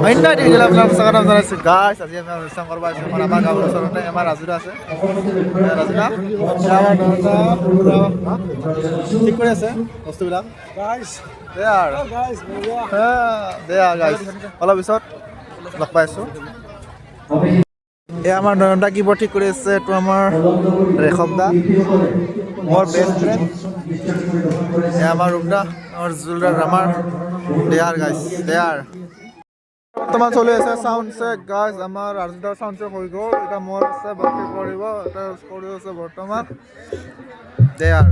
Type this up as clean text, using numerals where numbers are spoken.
অন্য দিলে আপোনাৰ স্বাগতম জনাইছোঁ গাইছ। আজি আমি অনুষ্ঠান কৰিব আহিছোঁ আমাৰ গাঁৱৰ ওচৰতে আমাৰ ৰাজুদা আছে। ৰাজুদা ঠিক কৰি আছে বস্তুবিলাক অলপ পিছত লগ পাই আছোঁ। এই আমাৰ নয়নদা কিবৰ্ড ঠিক কৰি আছে। এইটো আমাৰ ৰেখম দা, মোৰ বেষ্ট ফ্ৰেণ্ড। এই আমাৰ ৰুমদা, আমাৰ জুলদাৰ, আমাৰ দেয়াৰ গাইছ, দেয়াৰ বৰ্তমান চলি আছে চাউণ্ড চেক গাইজ। আমাৰ ৰাজুদাৰ চাউণ্ড চেক হৈ গ'ল, এতিয়া মোৰ আছে বাকী কৰিব, এটা কৰি আছে বৰ্তমান দেয়াৰ।